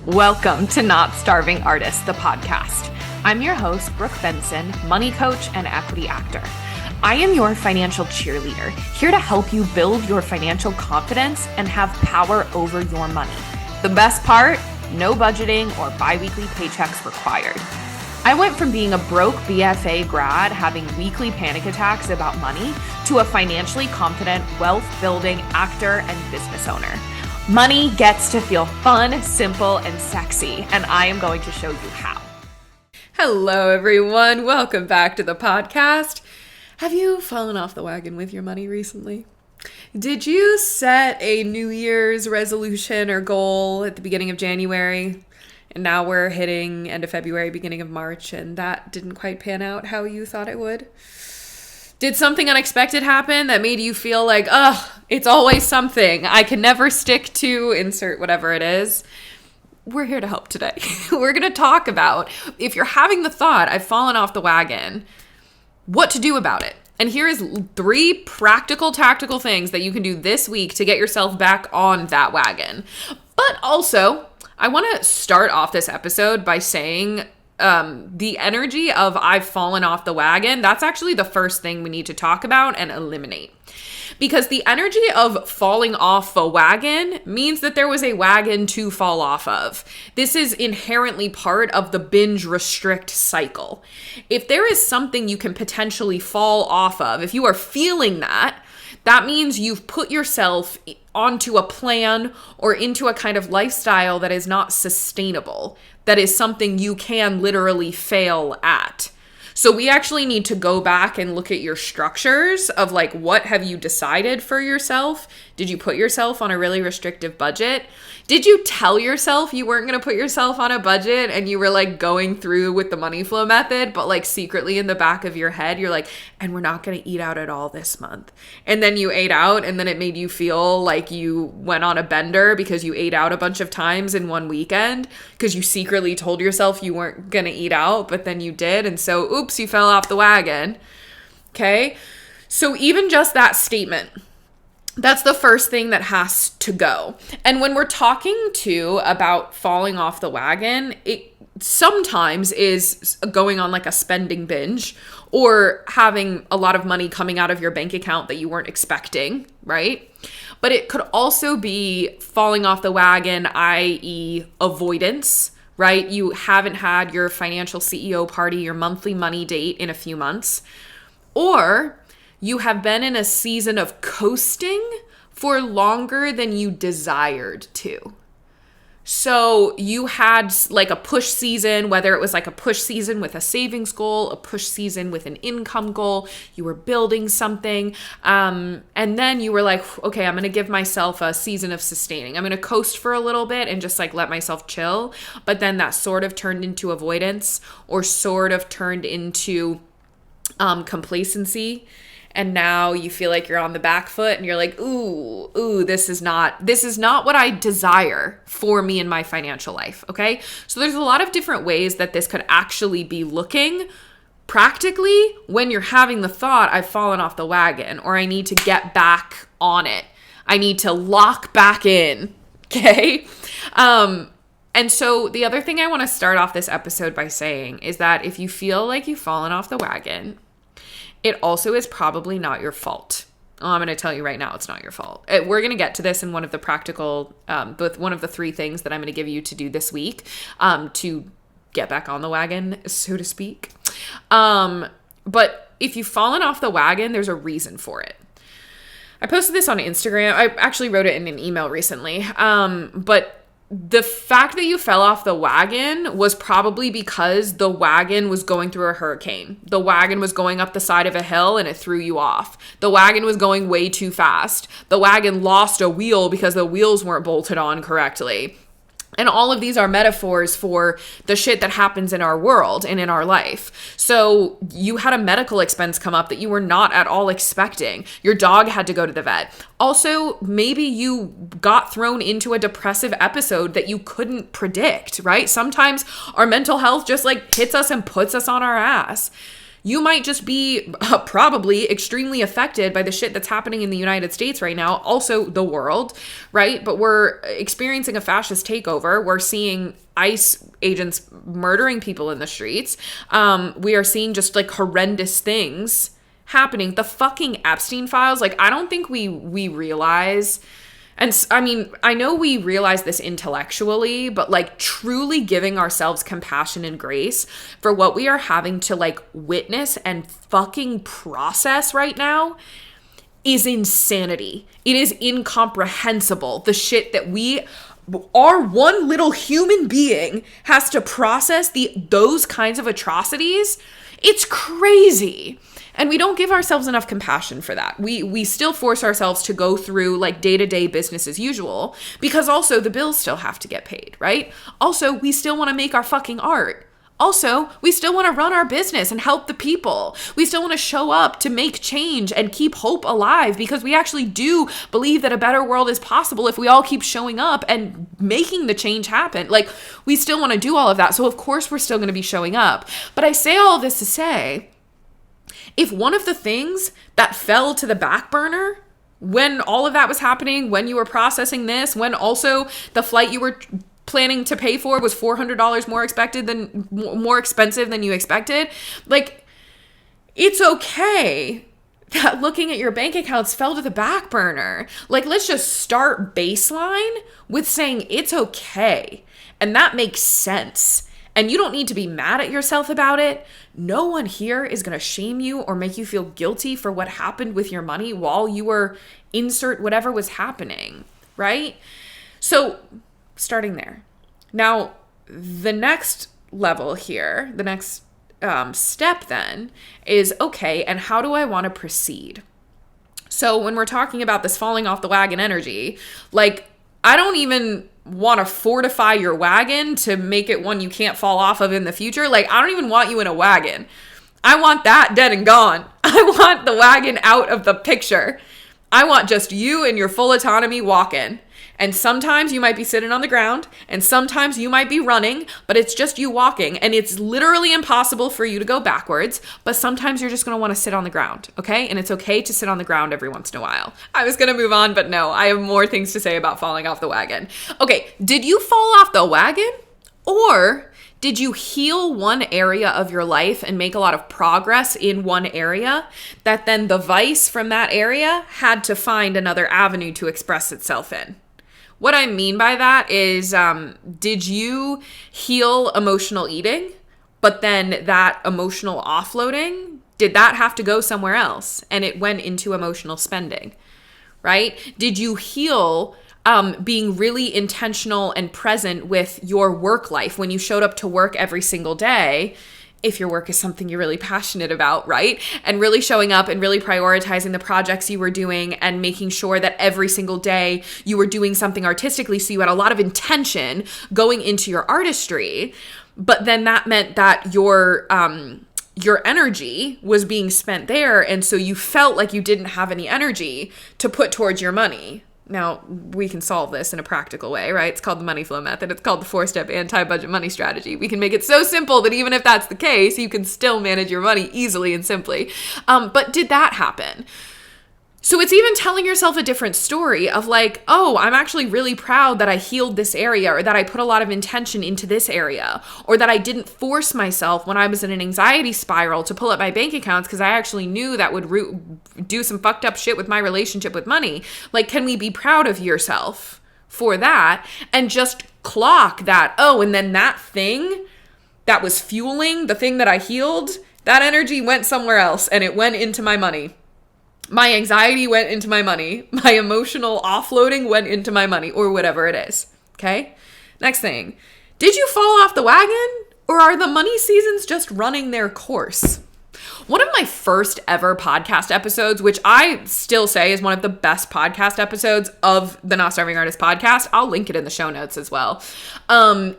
Welcome to Not Starving Artist, the podcast. I'm your host, Brooke Benson, money coach and equity actor. I am your financial cheerleader, here to help you build your financial confidence and have power over your money. The best part, no budgeting or bi-weekly paychecks required. I went from being a broke BFA grad having weekly panic attacks about money to a financially confident, wealth-building actor and business owner. Money gets to feel fun, simple, and sexy, and I am going to show you how. Hello, everyone. Welcome back to the podcast. Have you fallen off the wagon with your money recently? Did you set a New Year's resolution or goal at the beginning of January? And now we're hitting end of February, beginning of March, and that didn't quite pan out how you thought it would? Did something unexpected happen that made you feel like, it's always something I can never stick to, insert whatever it is? We're here to help today. We're going to talk about, if you're having the thought, I've fallen off the wagon, what to do about it. And here is 3 practical, tactical things that you can do this week to get yourself back on that wagon. But also, I want to start off this episode by saying the energy of I've fallen off the wagon, that's actually the first thing we need to talk about and eliminate. Because the energy of falling off a wagon means that there was a wagon to fall off of. This is inherently part of the binge restrict cycle. If there is something you can potentially fall off of, if you are feeling that, that means you've put yourself onto a plan or into a kind of lifestyle that is not sustainable. That is something you can literally fail at. So we actually need to go back and look at your structures of like, what have you decided for yourself? Did you put yourself on a really restrictive budget? Did you tell yourself you weren't going to put yourself on a budget and you were like going through with the money flow method, but like secretly in the back of your head, you're like, and we're not going to eat out at all this month. And then you ate out and then it made you feel like you went on a bender because you ate out a bunch of times in one weekend because you secretly told yourself you weren't going to eat out, but then you did. And so, oops, you fell off the wagon. Okay. So even just that statement, that's the first thing that has to go. And when we're talking about falling off the wagon, it sometimes is going on like a spending binge or having a lot of money coming out of your bank account that you weren't expecting, right? But it could also be falling off the wagon, i.e. avoidance, right? You haven't had your financial CEO party, your monthly money date in a few months, or you have been in a season of coasting for longer than you desired to. So you had like a push season, whether it was like a push season with a savings goal, a push season with an income goal, you were building something, and then you were like, okay, I'm going to give myself a season of sustaining. I'm going to coast for a little bit and just like let myself chill. But then that sort of turned into avoidance or sort of turned into complacency. And now you feel like you're on the back foot and you're like, ooh, this is not what I desire for me in my financial life, okay? So there's a lot of different ways that this could actually be looking practically when you're having the thought, I've fallen off the wagon, or I need to get back on it. I need to lock back in, okay? And so the other thing I want to start off this episode by saying is that if you feel like you've fallen off the wagon, it also is probably not your fault. I'm going to tell you right now, it's not your fault. We're going to get to this in one of the practical, one of the 3 things that I'm going to give you to do this week to get back on the wagon, so to speak. But if you've fallen off the wagon, there's a reason for it. I posted this on Instagram. I actually wrote it in an email recently. But the fact that you fell off the wagon was probably because the wagon was going through a hurricane. The wagon was going up the side of a hill and it threw you off. The wagon was going way too fast. The wagon lost a wheel because the wheels weren't bolted on correctly. And all of these are metaphors for the shit that happens in our world and in our life. So you had a medical expense come up that you were not at all expecting. Your dog had to go to the vet. Also, maybe you got thrown into a depressive episode that you couldn't predict, right? Sometimes our mental health just like hits us and puts us on our ass. You might just be probably extremely affected by the shit that's happening in the United States right now, also the world, right? But we're experiencing a fascist takeover. We're seeing ICE agents murdering people in the streets. We are seeing just like horrendous things happening. The fucking Epstein files, like, I don't think we realize, and I mean, I know we realize this intellectually, but like truly giving ourselves compassion and grace for what we are having to like witness and fucking process right now is insanity. It is incomprehensible. The shit that our one little human being has to process those kinds of atrocities. It's crazy. And we don't give ourselves enough compassion for that. We still force ourselves to go through like day-to-day business as usual, because also the bills still have to get paid, right? Also, we still want to make our fucking art. Also, we still want to run our business and help the people. We still want to show up to make change and keep hope alive, because we actually do believe that a better world is possible if we all keep showing up and making the change happen. Like, we still want to do all of that. So of course we're still going to be showing up. But I say all of this to say, if one of the things that fell to the back burner when all of that was happening, when you were processing this, when also the flight you were planning to pay for was $400 more expensive than you expected, like, it's okay that looking at your bank accounts fell to the back burner. Like, let's just start baseline with saying it's okay. And that makes sense. And you don't need to be mad at yourself about it. No one here is going to shame you or make you feel guilty for what happened with your money while you were insert whatever was happening, right? So starting there. Now, the next level here, the next step then is, okay, and how do I want to proceed? So when we're talking about this falling off the wagon energy, like, I don't even want to fortify your wagon to make it one you can't fall off of in the future. Like, I don't even want you in a wagon. I want that dead and gone. I want the wagon out of the picture. I want just you and your full autonomy walking. And sometimes you might be sitting on the ground, and sometimes you might be running, but it's just you walking, and it's literally impossible for you to go backwards, but sometimes you're just going to want to sit on the ground, okay? And it's okay to sit on the ground every once in a while. I was going to move on, but no, I have more things to say about falling off the wagon. Okay, did you fall off the wagon, or did you heal one area of your life and make a lot of progress in one area that then the vice from that area had to find another avenue to express itself in? What I mean by that is, did you heal emotional eating, but then that emotional offloading, did that have to go somewhere else and it went into emotional spending, right? Did you heal being really intentional and present with your work life when you showed up to work every single day, if your work is something you're really passionate about, right? And really showing up and really prioritizing the projects you were doing and making sure that every single day you were doing something artistically, so you had a lot of intention going into your artistry. But then that meant that your energy was being spent there, and so you felt like you didn't have any energy to put towards your money. Now, we can solve this in a practical way, right? It's called the money flow method. It's called the 4-step anti-budget money strategy. We can make it so simple that even if that's the case, you can still manage your money easily and simply. But did that happen? So it's even telling yourself a different story of like, oh, I'm actually really proud that I healed this area, or that I put a lot of intention into this area, or that I didn't force myself when I was in an anxiety spiral to pull up my bank accounts because I actually knew that would do some fucked up shit with my relationship with money. Like, can we be proud of yourself for that and just clock that, oh, and then that thing that was fueling the thing that I healed, that energy went somewhere else and it went into my money. My anxiety went into my money. My emotional offloading went into my money, or whatever it is. Okay? Next thing. Did you fall off the wagon, or are the money seasons just running their course? One of my first ever podcast episodes, which I still say is one of the best podcast episodes of the Not Starving Artist podcast, I'll link it in the show notes as well,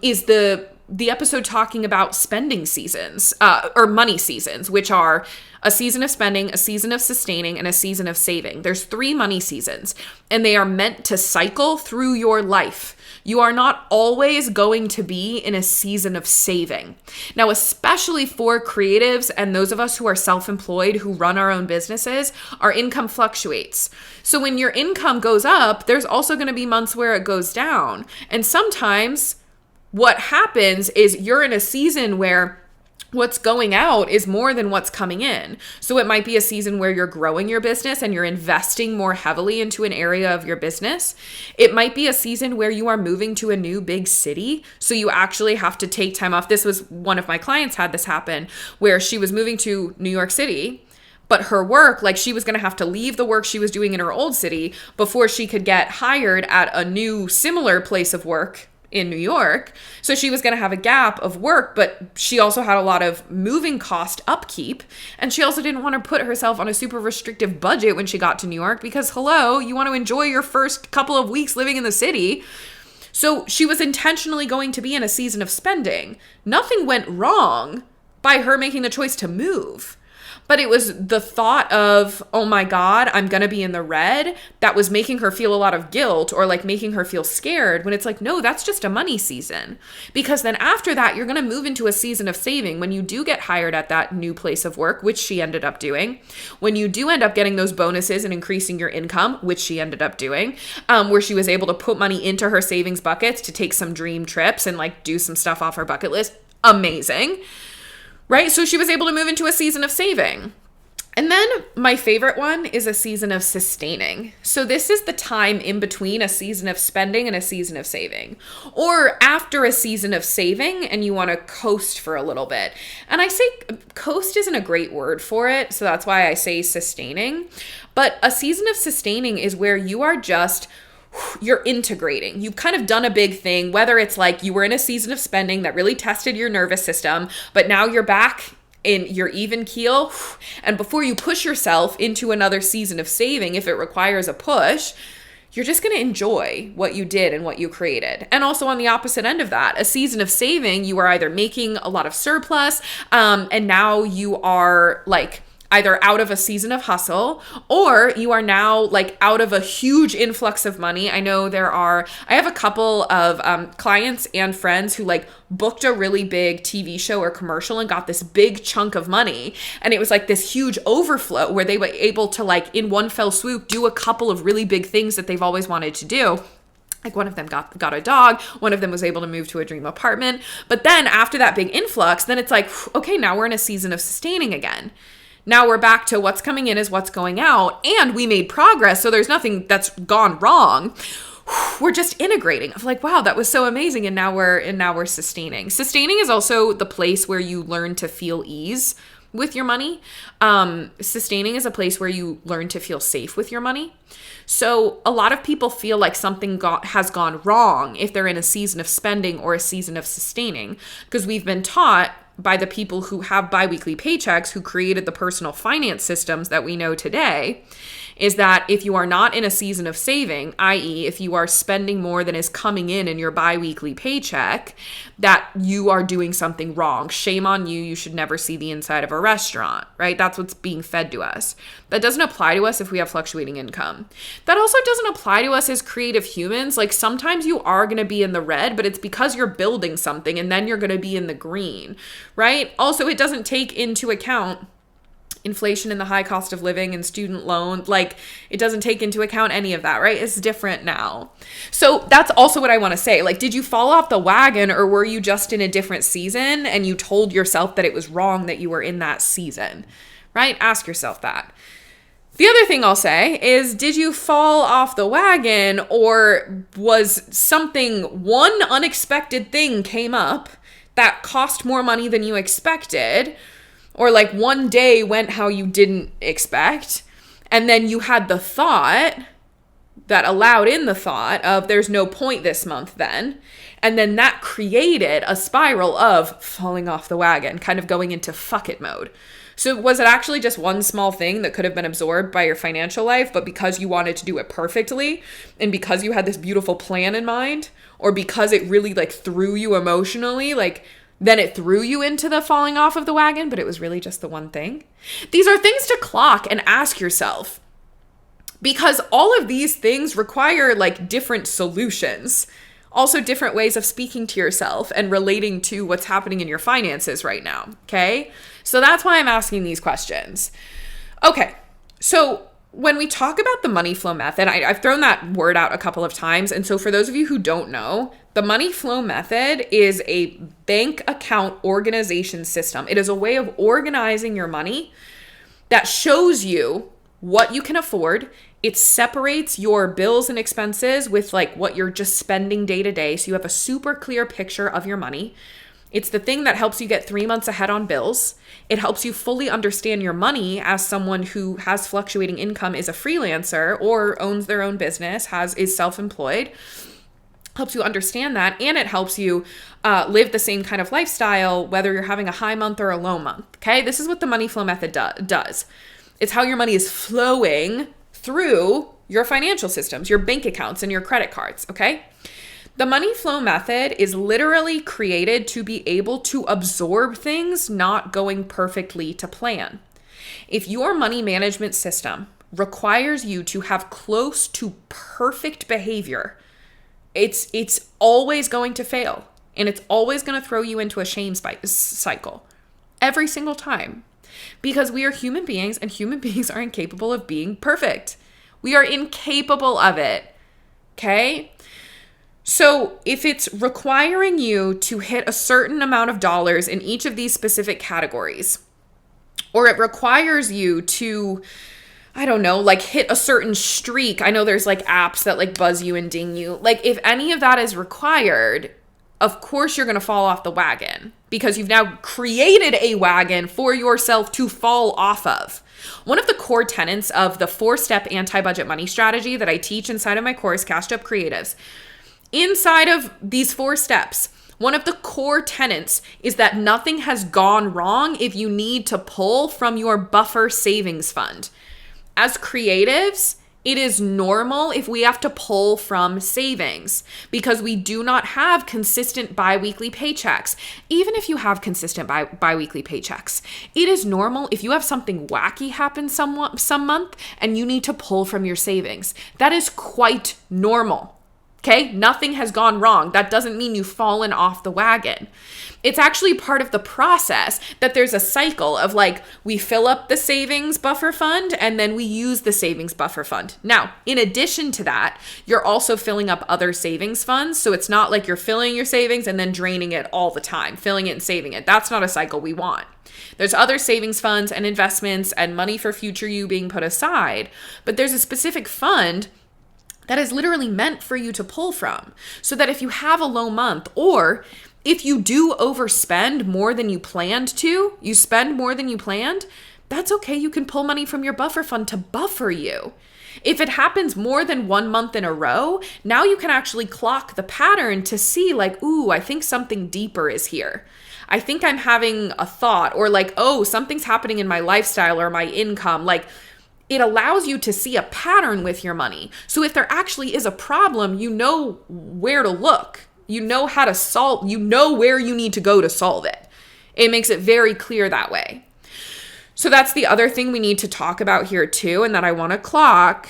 is the episode talking about spending seasons, or money seasons, which are a season of spending, a season of sustaining, and a season of saving. There's 3 money seasons, and they are meant to cycle through your life. You are not always going to be in a season of saving. Now, especially for creatives and those of us who are self-employed, who run our own businesses, our income fluctuates. So when your income goes up, there's also going to be months where it goes down. And sometimes what happens is you're in a season where what's going out is more than what's coming in. So it might be a season where you're growing your business and you're investing more heavily into an area of your business. It might be a season where you are moving to a new big city. So you actually have to take time off. This was one of my clients had this happen where she was moving to New York City, but her work, like she was going to have to leave the work she was doing in her old city before she could get hired at a new similar place of work in New York. So she was going to have a gap of work, but she also had a lot of moving cost upkeep. And she also didn't want to put herself on a super restrictive budget when she got to New York because, hello, you want to enjoy your first couple of weeks living in the city. So she was intentionally going to be in a season of spending. Nothing went wrong by her making the choice to move. But it was the thought of, oh my God, I'm going to be in the red, that was making her feel a lot of guilt or like making her feel scared when it's like, no, that's just a money season. Because then after that, you're going to move into a season of saving when you do get hired at that new place of work, which she ended up doing. When you do end up getting those bonuses and increasing your income, which she ended up doing, where she was able to put money into her savings buckets to take some dream trips and like do some stuff off her bucket list. Amazing. Right? So she was able to move into a season of saving. And then my favorite one is a season of sustaining. So this is the time in between a season of spending and a season of saving, or after a season of saving and you want to coast for a little bit. And I say coast isn't a great word for it, so that's why I say sustaining. But a season of sustaining is where you are just you're integrating. You've kind of done a big thing, whether it's like you were in a season of spending that really tested your nervous system, but now you're back in your even keel. And before you push yourself into another season of saving, if it requires a push, you're just going to enjoy what you did and what you created. And also on the opposite end of that, a season of saving, you are either making a lot of surplus, and now you are like either out of a season of hustle, or you are now like out of a huge influx of money. I have a couple of clients and friends who like booked a really big TV show or commercial and got this big chunk of money. And it was like this huge overflow where they were able to like in one fell swoop do a couple of really big things that they've always wanted to do. Like one of them got a dog, one of them was able to move to a dream apartment. But then after that big influx, then it's like, okay, now we're in a season of sustaining again. Now we're back to what's coming in is what's going out, and we made progress, so there's nothing that's gone wrong. We're just integrating. I'm like, wow, that was so amazing, and now we're sustaining. Sustaining is also the place where you learn to feel ease with your money. Sustaining is a place where you learn to feel safe with your money. So a lot of people feel like something has gone wrong if they're in a season of spending or a season of sustaining, because we've been taught by the people who have biweekly paychecks, who created the personal finance systems that we know today, is that if you are not in a season of saving, i.e. if you are spending more than is coming in your biweekly paycheck, that you are doing something wrong. Shame on you. You should never see the inside of a restaurant, right? That's what's being fed to us. That doesn't apply to us if we have fluctuating income. That also doesn't apply to us as creative humans. Like sometimes you are going to be in the red, but it's because you're building something and then you're going to be in the green, right? Also, it doesn't take into account inflation and the high cost of living and student loan. Like it doesn't take into account any of that, right? It's different now. So that's also what I want to say. Like, did you fall off the wagon, or were you just in a different season and you told yourself that it was wrong that you were in that season, right? Ask yourself that. The other thing I'll say is, did you fall off the wagon, or was one unexpected thing came up that cost more money than you expected? Or like one day went how you didn't expect, and then you had the thought that allowed in the thought of there's no point this month then. And then that created a spiral of falling off the wagon, kind of going into fuck it mode. So was it actually just one small thing that could have been absorbed by your financial life, but because you wanted to do it perfectly, and because you had this beautiful plan in mind, or because it really like threw you emotionally, like then it threw you into the falling off of the wagon, but it was really just the one thing? These are things to clock and ask yourself, because all of these things require like different solutions. Also, different ways of speaking to yourself and relating to what's happening in your finances right now, okay? So that's why I'm asking these questions. Okay, so when we talk about the money flow method, I've thrown that word out a couple of times. And so for those of you who don't know, the money flow method is a bank account organization system. It is a way of organizing your money that shows you what you can afford. It separates your bills and expenses with like what you're just spending day to day. So you have a super clear picture of your money. It's the thing that helps you get 3 months ahead on bills. It helps you fully understand your money as someone who has fluctuating income, is a freelancer or owns their own business, is self-employed. Helps you understand that, and it helps you live the same kind of lifestyle, whether you're having a high month or a low month, okay? This is what the money flow method does. It's how your money is flowing through your financial systems, your bank accounts, and your credit cards, okay? The money flow method is literally created to be able to absorb things not going perfectly to plan. If your money management system requires you to have close to perfect behavior, it's always going to fail, and it's always going to throw you into a shame cycle every single time, because we are human beings, and human beings are incapable of being perfect. We are incapable of it, okay? So if it's requiring you to hit a certain amount of dollars in each of these specific categories, or it requires you to, I don't know, like hit a certain streak. I know there's like apps that like buzz you and ding you. Like if any of that is required, of course you're going to fall off the wagon, because you've now created a wagon for yourself to fall off of. One of the core tenets of the 4-step anti-budget money strategy that I teach inside of my course, Cashed Up Creatives, inside of these 4 steps, one of the core tenets is that nothing has gone wrong if you need to pull from your buffer savings fund. As creatives, it is normal if we have to pull from savings because we do not have consistent biweekly paychecks. Even if you have consistent biweekly paychecks, it is normal if you have something wacky happen some month and you need to pull from your savings. That is quite normal. Okay, nothing has gone wrong. That doesn't mean you've fallen off the wagon. It's actually part of the process that there's a cycle of like, we fill up the savings buffer fund and then we use the savings buffer fund. Now, in addition to that, you're also filling up other savings funds. So it's not like you're filling your savings and then draining it all the time, filling it and saving it. That's not a cycle we want. There's other savings funds and investments and money for future you being put aside, but there's a specific fund that is literally meant for you to pull from, so that if you have a low month, or if you do overspend more than you planned to, you spend more than you planned, that's okay. You can pull money from your buffer fund to buffer you. If it happens more than 1 month in a row, now you can actually clock the pattern to see like, ooh, I think something deeper is here. I think I'm having a thought, or like, oh, something's happening in my lifestyle or my income. Like, it allows you to see a pattern with your money. So if there actually is a problem, you know where to look. You know how to solve, you know where you need to go to solve it. It makes it very clear that way. So that's the other thing we need to talk about here too, and that I want to clock,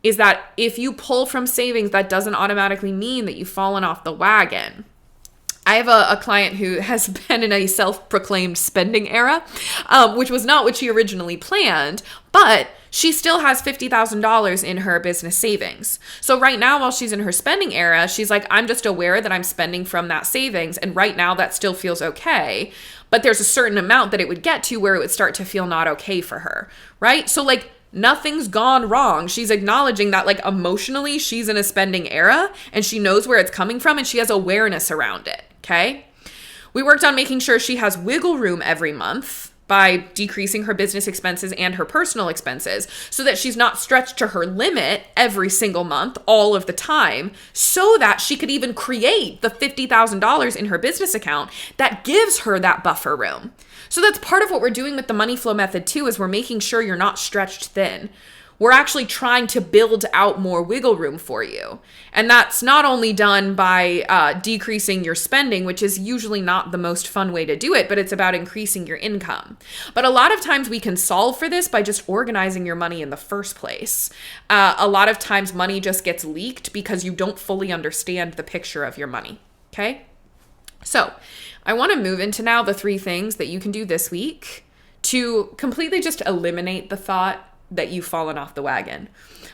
is that if you pull from savings, that doesn't automatically mean that you've fallen off the wagon. I have a client who has been in a self-proclaimed spending era, which was not what she originally planned, but she still has $50,000 in her business savings. So right now, while she's in her spending era, she's like, I'm just aware that I'm spending from that savings. And right now that still feels okay. But there's a certain amount that it would get to where it would start to feel not okay for her, right? So like, nothing's gone wrong. She's acknowledging that like emotionally she's in a spending era and she knows where it's coming from and she has awareness around it. Okay. We worked on making sure she has wiggle room every month by decreasing her business expenses and her personal expenses so that she's not stretched to her limit every single month, all of the time, so that she could even create the $50,000 in her business account that gives her that buffer room. So that's part of what we're doing with the money flow method too, is we're making sure you're not stretched thin. We're actually trying to build out more wiggle room for you. And that's not only done by decreasing your spending, which is usually not the most fun way to do it, but it's about increasing your income. But a lot of times we can solve for this by just organizing your money in the first place. A lot of times money just gets leaked because you don't fully understand the picture of your money. Okay? So I want to move into now the 3 things that you can do this week to completely just eliminate the thought that you've fallen off the wagon,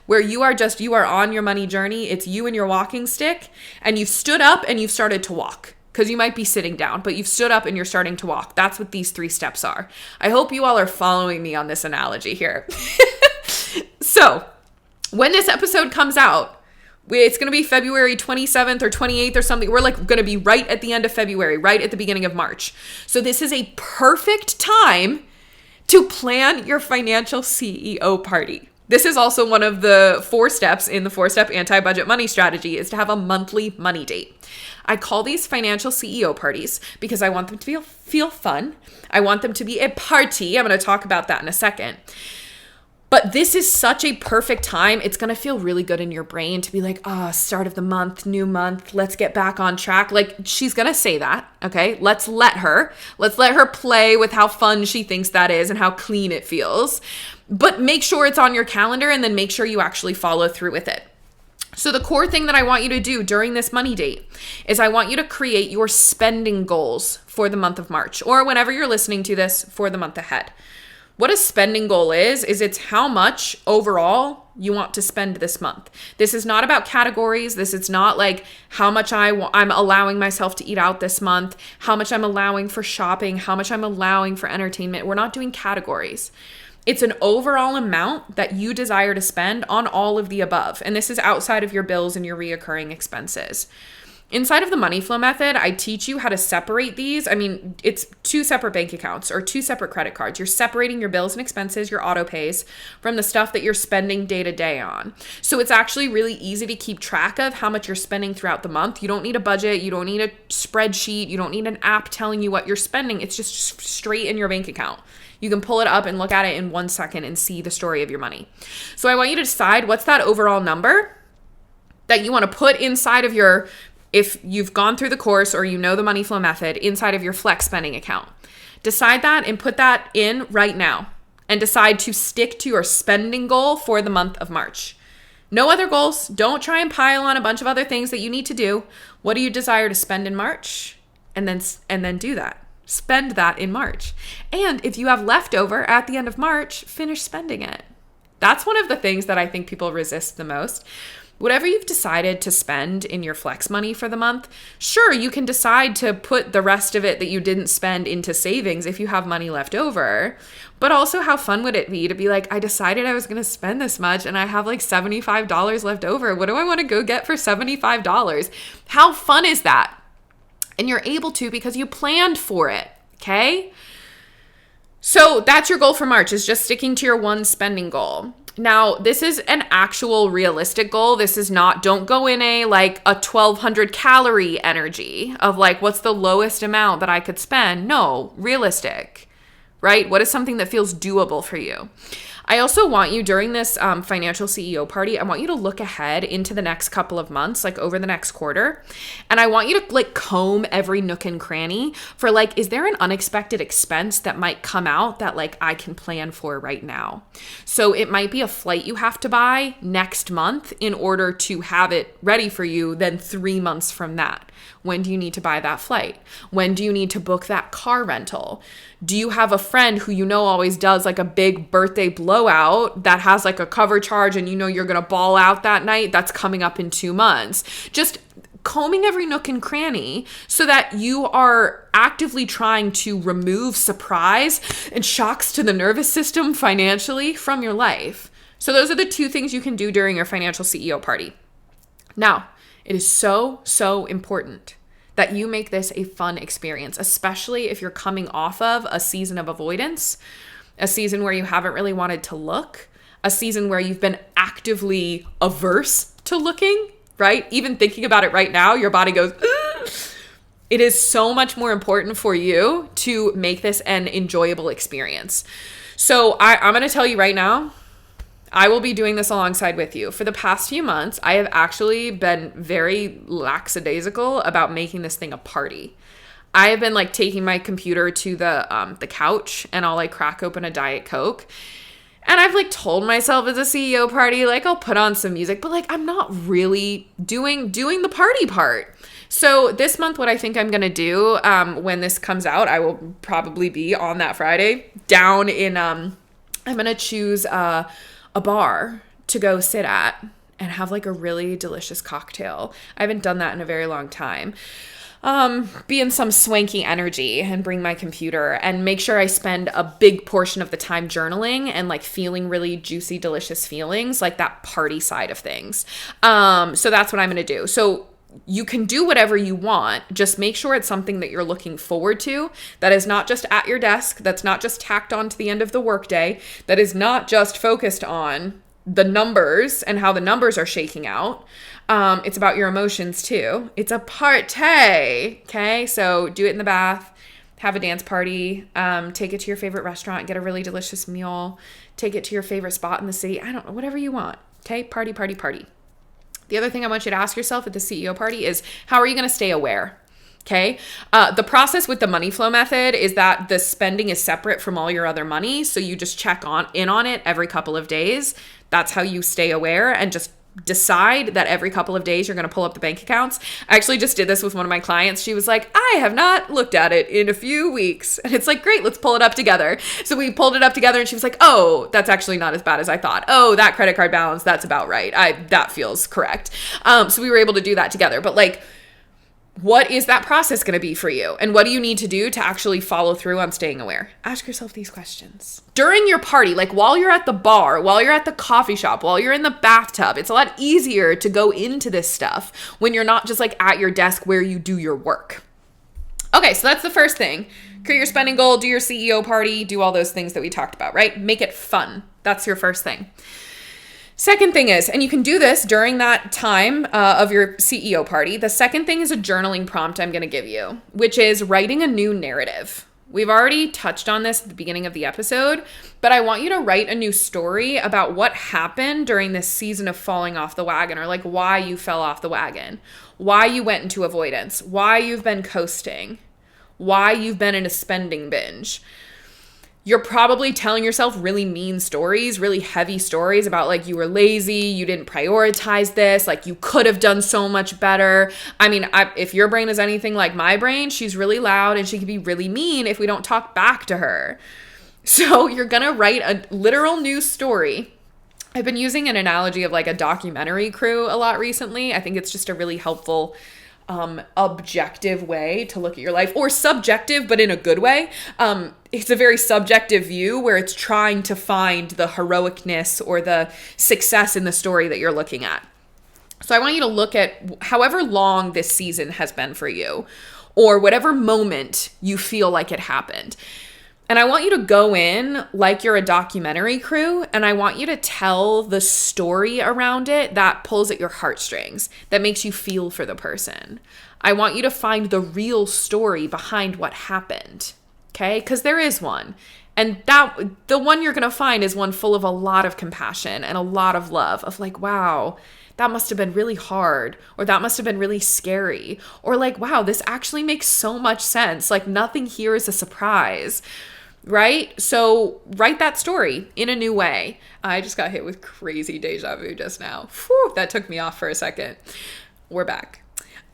where you are on your money journey. It's you and your walking stick, and you've stood up and you've started to walk, because you might be sitting down, but you've stood up and you're starting to walk. That's what these 3 steps are. I hope you all are following me on this analogy here. So when this episode comes out, it's going to be February 27th or 28th or something. We're like going to be right at the end of February, right at the beginning of March. So this is a perfect time to plan your financial CEO party. This is also one of the 4 steps in the 4-step anti-budget money strategy, is to have a monthly money date. I call these financial CEO parties because I want them to feel fun. I want them to be a party. I'm going to talk about that in a second. But this is such a perfect time. It's going to feel really good in your brain to be like, start of the month, new month, let's get back on track. Like, she's going to say that, okay? Let's let her play with how fun she thinks that is and how clean it feels. But make sure it's on your calendar, and then make sure you actually follow through with it. So the core thing that I want you to do during this money date is I want you to create your spending goals for the month of March, or whenever you're listening to this, for the month ahead. What a spending goal is it's how much overall you want to spend this month. This is not about categories. This is not like how much I'm allowing myself to eat out this month, how much I'm allowing for shopping, how much I'm allowing for entertainment. We're not doing categories. It's an overall amount that you desire to spend on all of the above. And this is outside of your bills and your reoccurring expenses. Inside of the money flow method, I teach you how to separate these. I mean, it's 2 separate bank accounts or 2 separate credit cards. You're separating your bills and expenses, your auto pays, from the stuff that you're spending day to day on. So it's actually really easy to keep track of how much you're spending throughout the month. You don't need a budget. You don't need a spreadsheet. You don't need an app telling you what you're spending. It's just straight in your bank account. You can pull it up and look at it in 1 second and see the story of your money. So I want you to decide what's that overall number that you want to put inside of your, if you've gone through the course or you know the money flow method, inside of your flex spending account. Decide that and put that in right now, and decide to stick to your spending goal for the month of March. No other goals. Don't try and pile on a bunch of other things that you need to do. What do you desire to spend in March? And then do that. Spend that in March. And if you have leftover at the end of March, finish spending it. That's one of the things that I think people resist the most. Whatever you've decided to spend in your flex money for the month, sure, you can decide to put the rest of it that you didn't spend into savings if you have money left over. But also, how fun would it be to be like, I decided I was going to spend this much and I have like $75 left over. What do I want to go get for $75? How fun is that? And you're able to because you planned for it, okay? So that's your goal for March, is just sticking to your one spending goal. Now, this is an actual realistic goal. This is not, don't go in a 1,200 calorie energy of like, what's the lowest amount that I could spend? No, realistic, right? What is something that feels doable for you? I also want you, during this financial CEO party, I want you to look ahead into the next couple of months, like over the next quarter. And I want you to comb every nook and cranny for is there an unexpected expense that might come out that I can plan for right now? So it might be a flight you have to buy next month in order to have it ready for you then 3 months from that. When do you need to buy that flight? When do you need to book that car rental? Do you have a friend who always does a big birthday blowout that has a cover charge and you're going to ball out that night? That's coming up in 2 months. Just combing every nook and cranny so that you are actively trying to remove surprise and shocks to the nervous system financially from your life. So those are the 2 things you can do during your financial CEO party. Now, it is so, so important that you make this a fun experience, especially if you're coming off of a season of avoidance, a season where you haven't really wanted to look, a season where you've been actively averse to looking, right? Even thinking about it right now, your body goes, ugh. It is so much more important for you to make this an enjoyable experience. So I'm going to tell you right now, I will be doing this alongside with you. For the past few months, I have actually been very lackadaisical about making this thing a party. I have been like taking my computer to the couch, and I'll like crack open a Diet Coke. And I've like told myself as a CEO party, like I'll put on some music, but like I'm not really doing the party part. So this month, what I think I'm going to do when this comes out, I will probably be on that Friday down in, I'm going to choose a bar to go sit at and have like a really delicious cocktail. I haven't done that in a very long time. Be in some swanky energy and bring my computer and make sure I spend a big portion of the time journaling and like feeling really juicy, delicious feelings, like that party side of things. So that's what I'm going to do. So you can do whatever you want. Just make sure it's something that you're looking forward to, that is not just at your desk, that's not just tacked on to the end of the workday, that is not just focused on the numbers and how the numbers are shaking out. It's about your emotions too. It's a party. Okay. So do it in the bath, have a dance party, take it to your favorite restaurant, get a really delicious meal, take it to your favorite spot in the city. I don't know, whatever you want. Okay. Party, party, party. The other thing I want you to ask yourself at the CEO party is, how are you going to stay aware? Okay. The process with the money flow method is that the spending is separate from all your other money. So you just check in on it every couple of days. That's how you stay aware and just decide that every couple of days you're going to pull up the bank accounts. I actually just did this with one of my clients. She was like, I have not looked at it in a few weeks. And it's like, great, let's pull it up together. So we pulled it up together and she was like, oh, that's actually not as bad as I thought. Oh, that credit card balance, that's about right. That feels correct. So we were able to do that together. But like, what is that process going to be for you? And what do you need to do to actually follow through on staying aware? Ask yourself these questions. During your party, like while you're at the bar, while you're at the coffee shop, while you're in the bathtub, it's a lot easier to go into this stuff when you're not just like at your desk where you do your work. Okay, so that's the first thing. Create your spending goal, do your CEO party, do all those things that we talked about, right? Make it fun. That's your first thing. Second thing is, and you can do this during that time of your CEO party, the second thing is a journaling prompt I'm going to give you, which is writing a new narrative. We've already touched on this at the beginning of the episode, but I want you to write a new story about what happened during this season of falling off the wagon, or like why you fell off the wagon, why you went into avoidance, why you've been coasting, why you've been in a spending binge. You're probably telling yourself really mean stories, really heavy stories about like you were lazy, you didn't prioritize this, like you could have done so much better. I mean, if your brain is anything like my brain, she's really loud and she can be really mean if we don't talk back to her. So you're going to write a literal news story. I've been using an analogy of like a documentary crew a lot recently. I think it's just a really helpful objective way to look at your life, or subjective, but in a good way. It's a very subjective view where it's trying to find the heroicness or the success in the story that you're looking at. So I want you to look at however long this season has been for you, or whatever moment you feel like it happened. And I want you to go in like you're a documentary crew, and I want you to tell the story around it that pulls at your heartstrings, that makes you feel for the person. I want you to find the real story behind what happened, okay? Because there is one. And that the one you're going to find is one full of a lot of compassion and a lot of love, of like, wow, that must have been really hard, or that must have been really scary, or like, wow, this actually makes so much sense. Like nothing here is a surprise. Right? So write that story in a new way. I just got hit with crazy deja vu just now. Whew, that took me off for a second. We're back.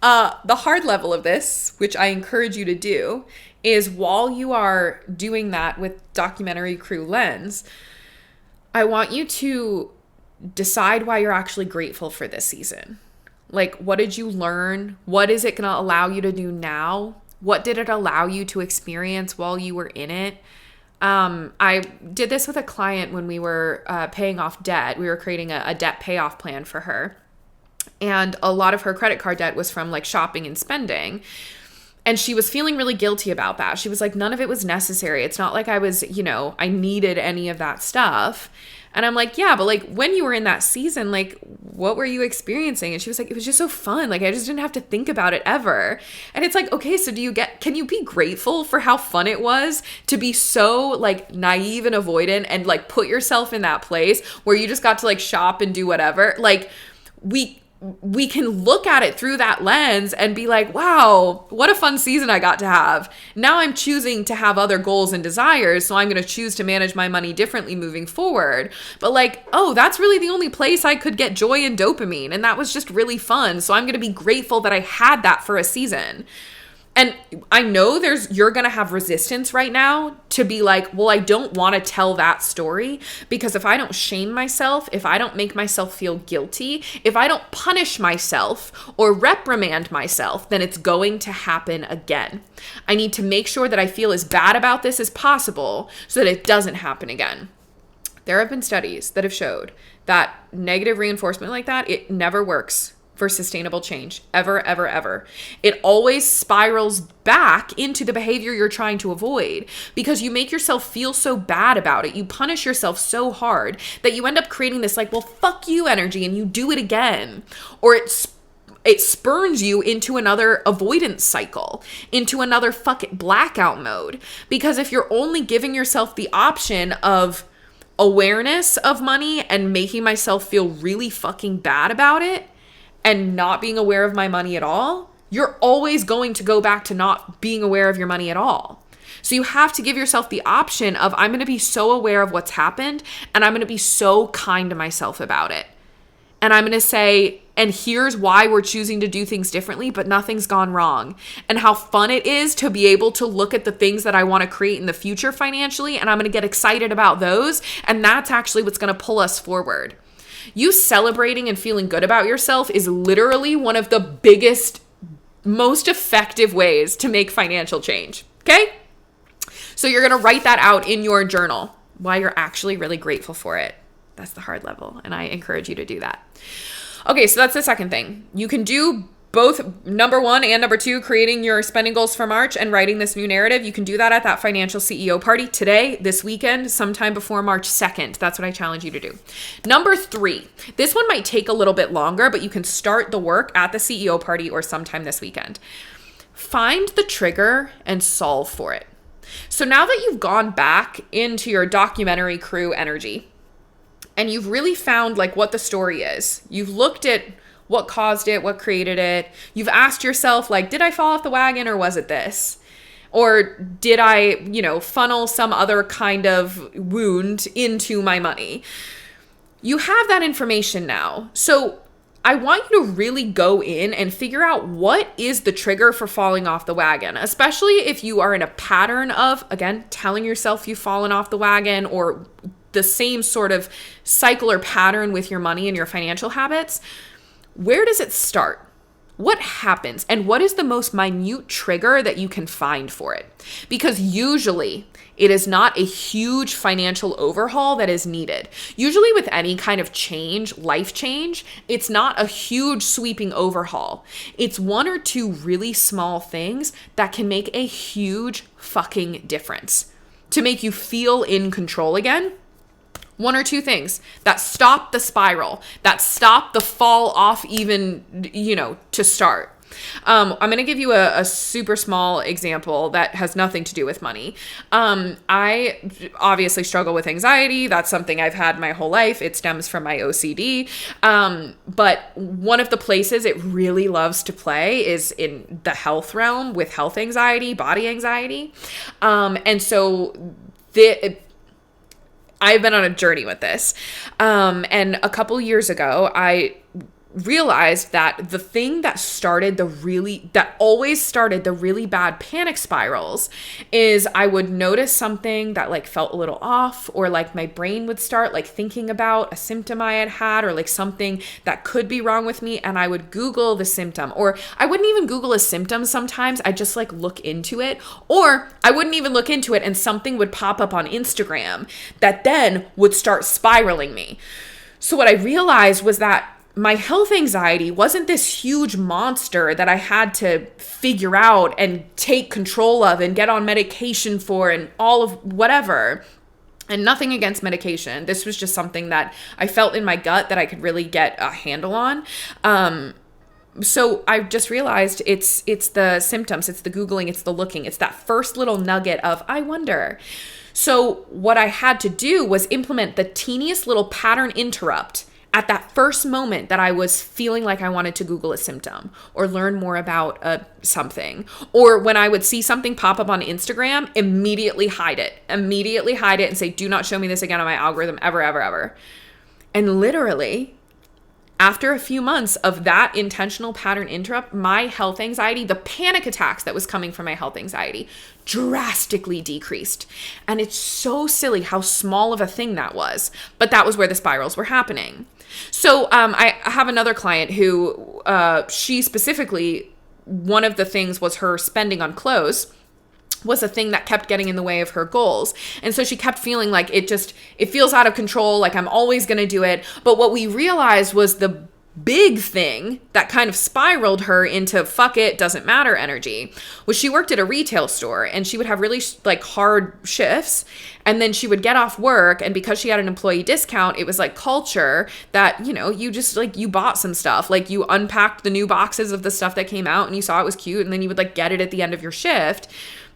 The hard level of this, which I encourage you to do, is while you are doing that with documentary crew lens, I want you to decide why you're actually grateful for this season. Like, what did you learn? What is it going to allow you to do now? What did it allow you to experience while you were in it? I did this with a client when we were paying off debt. We were creating a debt payoff plan for her. And a lot of her credit card debt was from like shopping and spending. And she was feeling really guilty about that. She was like, none of it was necessary. It's not like I was, I needed any of that stuff. And I'm like, yeah, but like when you were in that season, like what were you experiencing? And she was like, it was just so fun. Like I just didn't have to think about it ever. And it's like, okay, so can you be grateful for how fun it was to be so like naive and avoidant and like put yourself in that place where you just got to like shop and do whatever? Like we can look at it through that lens and be like, wow, what a fun season I got to have. Now I'm choosing to have other goals and desires, so I'm going to choose to manage my money differently moving forward. But like, oh, that's really the only place I could get joy and dopamine, and that was just really fun. So I'm going to be grateful that I had that for a season. And I know you're going to have resistance right now to be like, well, I don't want to tell that story because if I don't shame myself, if I don't make myself feel guilty, if I don't punish myself or reprimand myself, then it's going to happen again. I need to make sure that I feel as bad about this as possible so that it doesn't happen again. There have been studies that have showed that negative reinforcement like that, it never works for sustainable change, ever, ever, ever. It always spirals back into the behavior you're trying to avoid because you make yourself feel so bad about it. You punish yourself so hard that you end up creating this like, well, fuck you energy, and you do it again. Or it spurns you into another avoidance cycle, into another fuck it blackout mode. Because if you're only giving yourself the option of awareness of money and making myself feel really fucking bad about it, and not being aware of my money at all, you're always going to go back to not being aware of your money at all. So you have to give yourself the option of, I'm going to be so aware of what's happened and I'm going to be so kind to myself about it. And I'm going to say, and here's why we're choosing to do things differently, but nothing's gone wrong. And how fun it is to be able to look at the things that I want to create in the future financially, and I'm going to get excited about those. And that's actually what's going to pull us forward. You celebrating and feeling good about yourself is literally one of the biggest, most effective ways to make financial change. Okay? So you're going to write that out in your journal while you're actually really grateful for it. That's the hard level, and I encourage you to do that. Okay, so that's the second thing. You can do both number 1 and number 2, creating your spending goals for March and writing this new narrative. You can do that at that financial CEO party today, this weekend, sometime before March 2nd. That's what I challenge you to do. Number 3, this one might take a little bit longer, but you can start the work at the CEO party or sometime this weekend. Find the trigger and solve for it. So now that you've gone back into your documentary crew energy and you've really found like what the story is, you've looked at what caused it, what created it. You've asked yourself, like, did I fall off the wagon or was it this? Or did I, funnel some other kind of wound into my money? You have that information now. So I want you to really go in and figure out what is the trigger for falling off the wagon, especially if you are in a pattern of, again, telling yourself you've fallen off the wagon or the same sort of cycle or pattern with your money and your financial habits. Where does it start? What happens? And what is the most minute trigger that you can find for it? Because usually it is not a huge financial overhaul that is needed. Usually with any kind of change, life change, it's not a huge sweeping overhaul. It's 1 or 2 really small things that can make a huge fucking difference to make you feel in control again. 1 or 2 things that stop the spiral, that stop the fall off even, to start. I'm going to give you a super small example that has nothing to do with money. I obviously struggle with anxiety. That's something I've had my whole life. It stems from my OCD. But one of the places it really loves to play is in the health realm with health anxiety, body anxiety. And so I've been on a journey with this. And a couple years ago, I realized that the thing that always started the really bad panic spirals is I would notice something that like felt a little off, or like my brain would start like thinking about a symptom I had or like something that could be wrong with me. And I would Google the symptom, or I wouldn't even Google a symptom. Sometimes I just like look into it, or I wouldn't even look into it and something would pop up on Instagram that then would start spiraling me. So what I realized was that my health anxiety wasn't this huge monster that I had to figure out and take control of and get on medication for and all of whatever. And nothing against medication. This was just something that I felt in my gut that I could really get a handle on. So I just realized it's the symptoms, it's the Googling, it's the looking, it's that first little nugget of, I wonder. So what I had to do was implement the teeniest little pattern interrupt at that first moment that I was feeling like I wanted to Google a symptom or learn more about something. Or when I would see something pop up on Instagram, immediately hide it and say, do not show me this again on my algorithm ever, ever, ever. And literally, after a few months of that intentional pattern interrupt, my health anxiety, the panic attacks that was coming from my health anxiety, drastically decreased. And it's so silly how small of a thing that was, but that was where the spirals were happening. So I have another client who she specifically, one of the things was her spending on clothes was a thing that kept getting in the way of her goals. And so she kept feeling like it feels out of control, like I'm always going to do it. But what we realized was the big thing that kind of spiraled her into fuck it, doesn't matter energy was she worked at a retail store and she would have really like hard shifts. And then she would get off work, and because she had an employee discount, it was like culture that, you know, you just like, you bought some stuff, like you unpacked the new boxes of the stuff that came out and you saw it was cute. And then you would like get it at the end of your shift.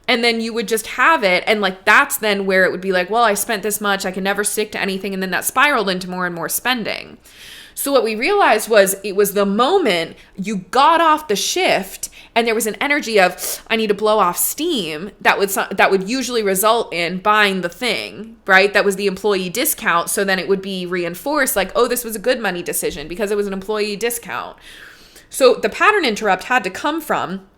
And then you would just have it. And like, that's then where it would be like, well, I spent this much, I can never stick to anything. And then that spiraled into more and more spending. So what we realized was it was the moment you got off the shift and there was an energy of, I need to blow off steam that would usually result in buying the thing, right? That was the employee discount. So then it would be reinforced like, oh, this was a good money decision because it was an employee discount. So the pattern interrupt had to come from,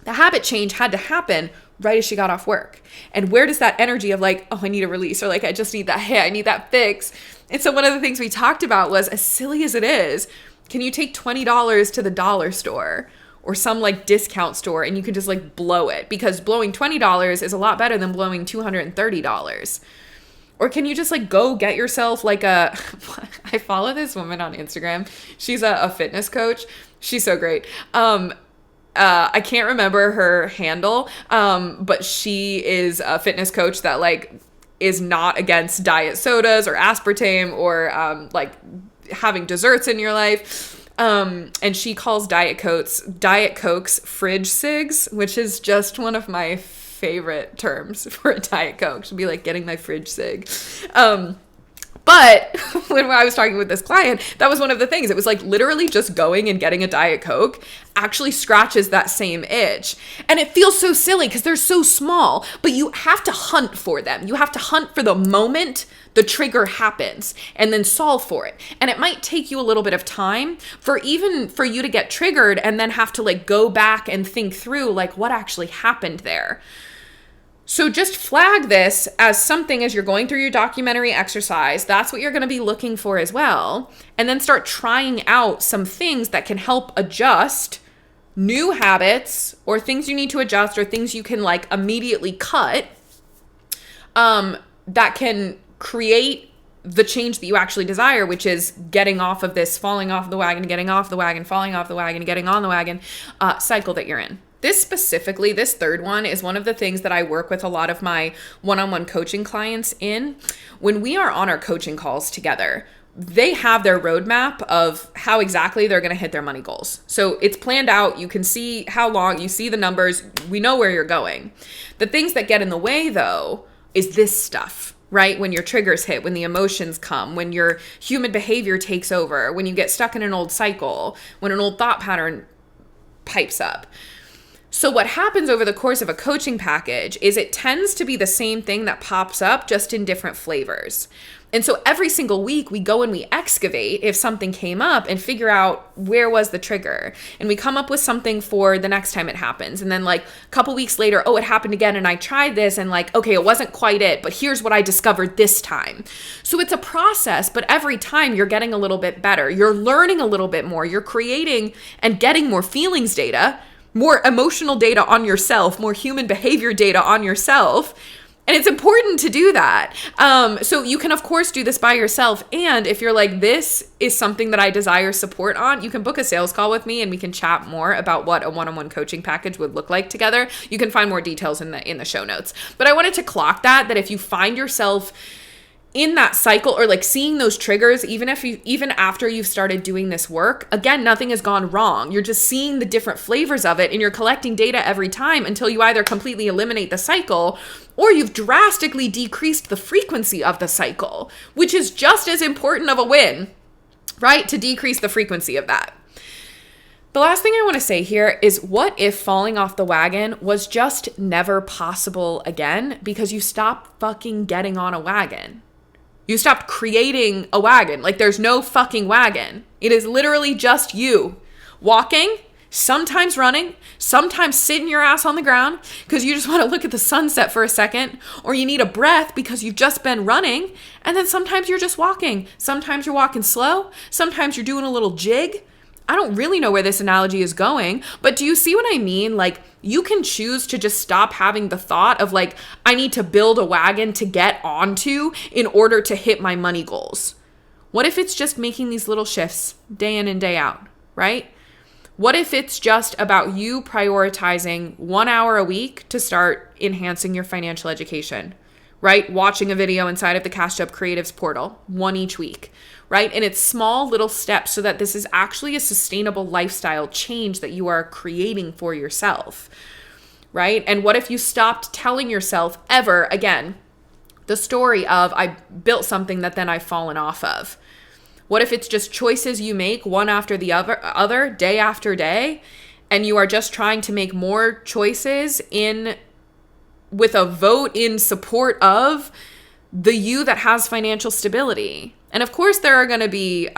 the habit change had to happen right as she got off work. And where does that energy of like, oh, I need a release, or like, I just need that hit, I need that fix. And so one of the things we talked about was, as silly as it is, can you take $20 to the dollar store or some like discount store and you can just like blow it? Because blowing $20 is a lot better than blowing $230. Or can you just like go get yourself like I follow this woman on Instagram. She's a fitness coach. She's so great. I can't remember her handle, but she is a fitness coach that like is not against diet sodas or aspartame or like having desserts in your life. And she calls Diet Cokes fridge cigs, which is just one of my favorite terms for a Diet Coke. She'd be like getting my fridge cig. But when I was talking with this client, that was one of the things. It was like literally just going and getting a Diet Coke actually scratches that same itch. And it feels so silly because they're so small, but you have to hunt for them. You have to hunt for the moment the trigger happens and then solve for it. And it might take you a little bit of time for you to get triggered and then have to like go back and think through like what actually happened there. So just flag this as something as you're going through your documentary exercise. That's what you're going to be looking for as well. And then start trying out some things that can help adjust new habits or things you need to adjust or things you can like immediately cut that can create the change that you actually desire, which is getting off of this falling off the wagon, getting off the wagon, falling off the wagon, getting on the wagon cycle that you're in. This specifically, this third one is one of the things that I work with a lot of my one-on-one coaching clients in. When we are on our coaching calls together, they have their roadmap of how exactly they're going to hit their money goals. So it's planned out. You can see how long, you see the numbers. We know where you're going. The things that get in the way, though, is this stuff, right? When your triggers hit, when the emotions come, when your human behavior takes over, when you get stuck in an old cycle, when an old thought pattern pipes up. So what happens over the course of a coaching package is it tends to be the same thing that pops up just in different flavors. And so every single week we go and we excavate if something came up and figure out where was the trigger. And we come up with something for the next time it happens. And then like a couple weeks later, oh, it happened again and I tried this and like, okay, it wasn't quite it, but here's what I discovered this time. So it's a process, but every time you're getting a little bit better. You're learning a little bit more. You're creating and getting more feelings data, more emotional data on yourself, more human behavior data on yourself. And it's important to do that. So you can, of course, do this by yourself. And if you're like, this is something that I desire support on, you can book a sales call with me and we can chat more about what a one-on-one coaching package would look like together. You can find more details in the show notes. But I wanted to clock that if you find yourself in that cycle, or like seeing those triggers, even after you've started doing this work, again, nothing has gone wrong. You're just seeing the different flavors of it, and you're collecting data every time until you either completely eliminate the cycle or you've drastically decreased the frequency of the cycle, which is just as important of a win, right? To decrease the frequency of that. The last thing I want to say here is, what if falling off the wagon was just never possible again because you stopped fucking getting on a wagon? You stopped creating a wagon. Like, there's no fucking wagon. It is literally just you walking, sometimes running, sometimes sitting your ass on the ground because you just want to look at the sunset for a second, or you need a breath because you've just been running. And then sometimes you're just walking. Sometimes you're walking slow. Sometimes you're doing a little jig. I don't really know where this analogy is going, but do you see what I mean? Like, you can choose to just stop having the thought of like, I need to build a wagon to get onto in order to hit my money goals. What if it's just making these little shifts day in and day out, right? What if it's just about you prioritizing 1 hour a week to start enhancing your financial education, right? Watching a video inside of the Cashed Up Creatives portal, one each week, right? And it's small little steps so that this is actually a sustainable lifestyle change that you are creating for yourself, right? And what if you stopped telling yourself ever again the story of, I built something that then I've fallen off of? What if it's just choices you make one after the other, day after day, and you are just trying to make more choices with a vote in support of the you that has financial stability? And of course, there are going to be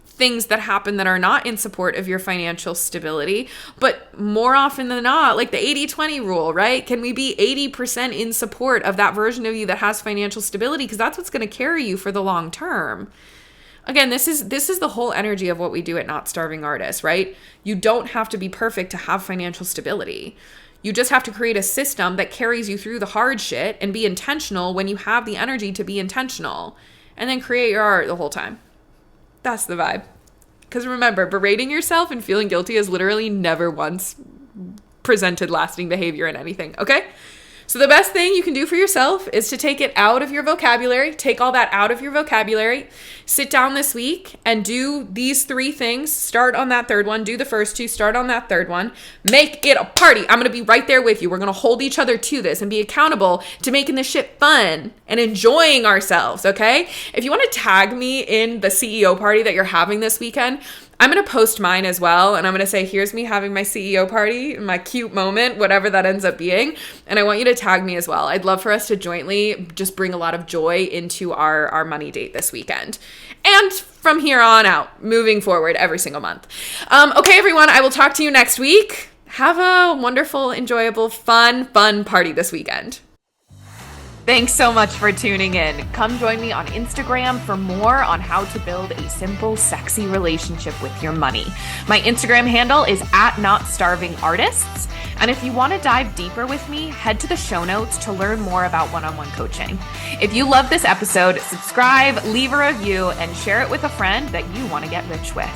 things that happen that are not in support of your financial stability, but more often than not, like the 80-20 rule, right? Can we be 80% in support of that version of you that has financial stability? Because that's what's going to carry you for the long term. Again, this is the whole energy of what we do at Not Starving Artists, right? You don't have to be perfect to have financial stability. You just have to create a system that carries you through the hard shit and be intentional when you have the energy to be intentional, and then create your art the whole time. That's the vibe. Because remember, berating yourself and feeling guilty has literally never once presented lasting behavior in anything, okay? So the best thing you can do for yourself is to take it out of your vocabulary, take all that out of your vocabulary, sit down this week and do these 3 things. Start on that third one, do the first 2, start on that third one, make it a party. I'm going to be right there with you. We're going to hold each other to this and be accountable to making this shit fun and enjoying ourselves, okay? If you want to tag me in the CEO party that you're having this weekend, I'm going to post mine as well, and I'm going to say, here's me having my CEO party, my cute moment, whatever that ends up being, and I want you to tag me as well. I'd love for us to jointly just bring a lot of joy into our money date this weekend. And from here on out, moving forward every single month. Okay, everyone, I will talk to you next week. Have a wonderful, enjoyable, fun party this weekend. Thanks so much for tuning in. Come join me on Instagram for more on how to build a simple, sexy relationship with your money. My Instagram handle is @NotStarvingArtists. And if you want to dive deeper with me, head to the show notes to learn more about one-on-one coaching. If you love this episode, subscribe, leave a review, and share it with a friend that you want to get rich with.